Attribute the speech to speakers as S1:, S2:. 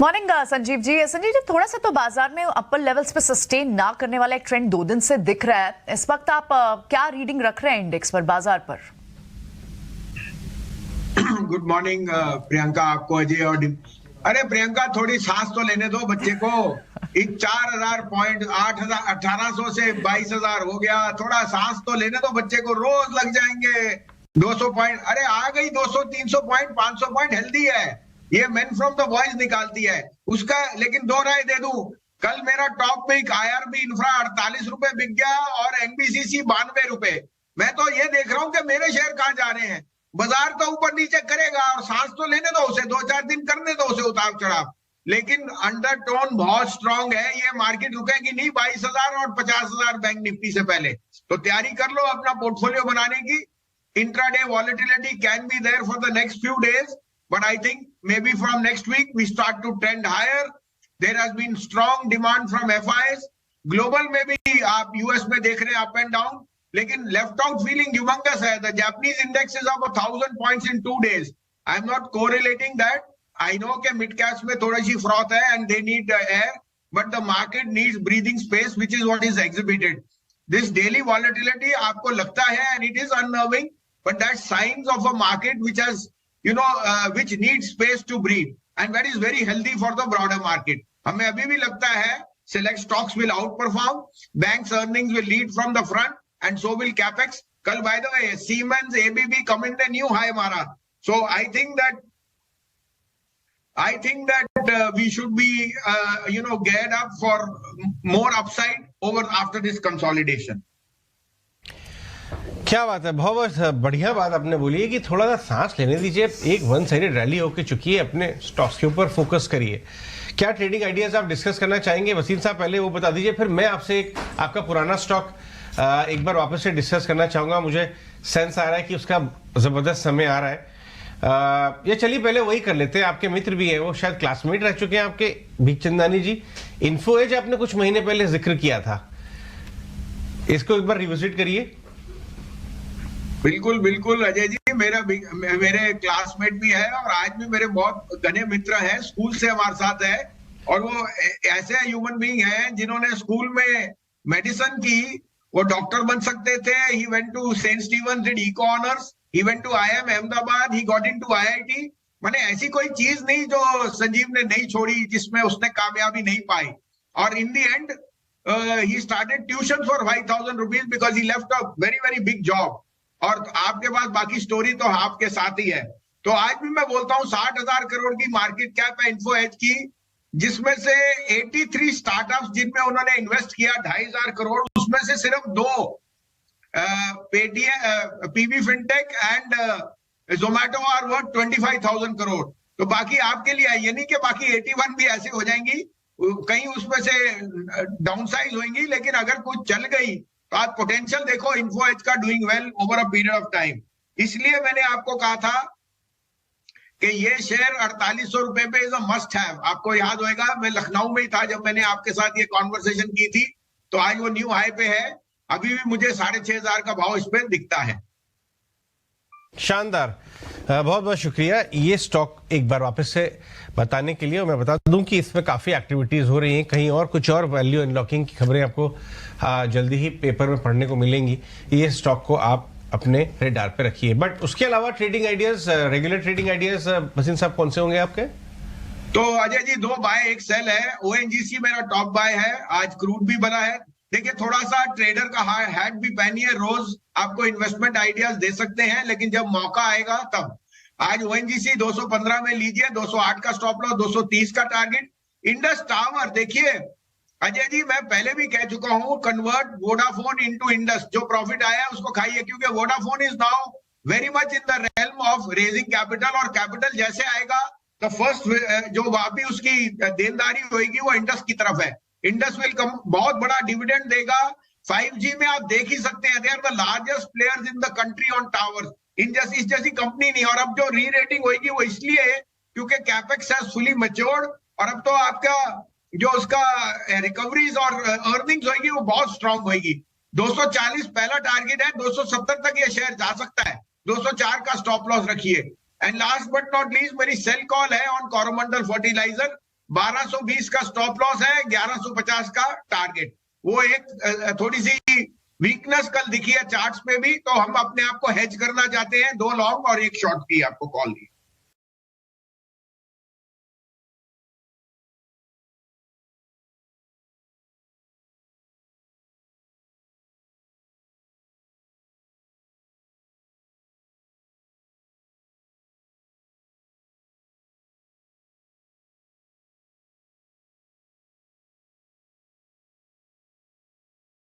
S1: Morning Sanjeev ji थोड़ा सा तो बाजार में अपर लेवल्स पे सस्टेन ना करने वाला एक ट्रेंड 2 दिन से दिख रहा है। इस वक्त आप क्या रीडिंग रख रहे हैं इंडेक्स पर, बाजार पर?
S2: गुड मॉर्निंग प्रियंका, आपको अजय और अरे प्रियंका, थोड़ी सांस तो लेने दो बच्चे को। 4000 पॉइंट 1800 से 22000 हो गया। थोड़ा सांस तो लेने दो बच्चे को, रोज लग जाएंगे 200 पॉइंट। अरे आ गई 200 300 पॉइंट 500 पॉइंट, हेल्दी है ये। मैन फ्रॉम द वॉइस निकालती है उसका। लेकिन दो राय दे दूं, कल मेरा टॉप पिक IRB इंफ्रा 48 रुपए बिक गया और NBCC 92 रुपए। मैं तो ये देख रहा हूं कि मेरे शेयर कहां जा रहे हैं। बाजार तो ऊपर नीचे करेगा और सांस तो लेने दो उसे, 2-4 दिन करने दो उसे उतार चढ़ाव। लेकिन अंडरटोन बहुत स्ट्रांग है, ये मार्केट रुकेगी नहीं 22,000 और 50,000 बैंक निफ्टी से पहले। तो तैयारी कर लो अपना पोर्टफोलियो बनाने की। Intraday volatility can be there for the next few days, but I think maybe from next week we start to trend higher. There has been strong demand from FIs. Global में भी आप US में देख रहे हैं up and down, लेकिन left out feeling humongous है। The Japanese index is up 1,000 points in 2 days. I am not correlating that. I know कि mid caps में थोड़ी सी फ्रॉथ है and they need air, but the market needs breathing space, which is what is exhibited. This daily volatility आपको लगता है and it is unnerving, but that's signs of a market which has which needs space to breathe, and that is very healthy for the broader market. हमें अभी भी लगता है select stocks will outperform, banks earnings will lead from the front, and so will capex. कल by the way Siemens ABB come in the new high मारा. So I think that we should be geared up for more upside over after this consolidation.
S3: क्या बात है, बहुत बढ़िया बात आपने बोली है कि थोड़ा सा सांस लेने दीजिए। एक वन साइडेड रैली होकर चुकी है, अपने स्टॉक्स के ऊपर फोकस करिए। क्या ट्रेडिंग आइडियाज आप डिस्कस करना चाहेंगे वसीम साहब? पहले वो बता दीजिए, फिर मैं आपसे आपका पुराना स्टॉक एक बार वापस से डिस्कस करना चाहूंगा। मुझे सेंस आ रहा है कि उसका जबरदस्त समय आ रहा है। ये चलिए पहले वही कर लेते हैं। आपके मित्र भी है, वो शायद क्लासमेट रह चुके हैं आपके, भीखचंदानी जी। इन्फो एज आपने कुछ महीने पहले जिक्र किया था, इसको एक बार रिविजिट करिए।
S2: बिल्कुल बिल्कुल अजय जी, मेरे क्लासमेट भी है और आज भी मेरे बहुत घने मित्र हैं, स्कूल से हमारे साथ है। और वो ऐसे ह्यूमन बीइंग हैं जिन्होंने स्कूल में मेडिसिन की, वो डॉक्टर बन सकते थे। He went to Saint Stephen, did eco honours, he went to IIM Ahmedabad, he got into IIT। माने ऐसी कोई चीज नहीं जो संजीव ने नहीं छोड़ी जिसमें उसने कामयाबी नहीं पाई। और in the and he started tuition for 5,000 rupees because he left a very very big job. और आपके पास बाकी स्टोरी तो आपके साथ ही है। तो आज भी मैं बोलता हूं 60,000 करोड़ की मार्केट कैप है इन्फो एज की, जिसमें से 83 स्टार्टअप्स जिनमें उन्होंने इन्वेस्ट किया 2,500 करोड़, उसमें से सिर्फ 2 Paytm, PB fintech and Zomato are worth 25,000 crore. तो बाकी आपके लिए है, ये नहीं कि बाकी 81 भी ऐसे हो जाएंगी, कहीं उसमें से डाउनसाइज होंगी। लेकिन अगर कुछ चल गई तो आप पोटेंशियल देखो इन्फो एज का doing well over a period of time. इसलिए मैंने आपको कहा था कि ये शेयर 4800 रुपए पे इज अ मस्ट हैव। आपको याद होगा मैं लखनऊ में ही था जब मैंने आपके साथ ये कॉन्वर्सेशन की थी। तो आज वो न्यू हाई पे है, अभी भी मुझे 6,500 का भाव इस पे दिखता है।
S3: शानदार, बहुत बहुत शुक्रिया ये स्टॉक एक बार वापस से बताने के लिए। और मैं बता दूं कि इसमें काफ़ी एक्टिविटीज़ हो रही हैं, कहीं और कुछ और वैल्यू अनलॉकिंग की खबरें आपको जल्दी ही पेपर में पढ़ने को मिलेंगी। ये स्टॉक को आप अपने रेडार पे रखिए। बट उसके अलावा trading ideas, regular trading ideas Wasim साहब कौन से होंगे आपके?
S2: तो अजय जी 2 बाय 1 सेल है। ONGC मेरा टॉप बाय है, आज क्रूड भी बना है। देखिए थोड़ा सा ट्रेडर का हैट भी पहनिए, रोज आपको इन्वेस्टमेंट आइडियाज दे सकते हैं, लेकिन जब मौका आएगा तब। आज ONGC 215 में लीजिए, 208 का स्टॉप लॉस, 230 का टारगेट। इंडस टावर देखिए अजय जी, मैं पहले भी कह चुका हूं, कन्वर्ट वोडाफोन इनटू इंडस। जो प्रॉफिट आया उसको खाइए, क्योंकि Vodafone is now very much in the realm of raising capital. और कैपिटल जैसे आएगा तो फर्स्ट जो वापस उसकी देनदारी होगी वो इंडस की तरफ है। इंडस विल कम, बहुत बड़ा डिविडेंड देगा। 5G में आप देख ही सकते हैं, they are the largest players in the country on towers. इस जैसी कंपनी नहीं। और अब जो री रेटिंग होगी वो इसलिए क्योंकि कैपेक्स हैज फुली मैच्योर्ड, और अब तो आपका जो उसका रिकवरीज और अर्निंग्स होगी वो बहुत स्ट्रांग होगी। 240 पहला टारगेट है, 270 तक ये शेयर जा सकता है। 204 का स्टॉप लॉस रखिए। And last but not least मेरी सेल कॉल है ऑन कोरोमंडल फर्टिलाइजर। 1220 का स्टॉप लॉस है, 1150 का टारगेट। वो एक थोड़ी सी वीकनेस कल दिखी है चार्ट्स में भी, तो हम अपने आप को हेज करना चाहते हैं, 2 लॉन्ग और 1 शॉर्ट की आपको कॉल दी।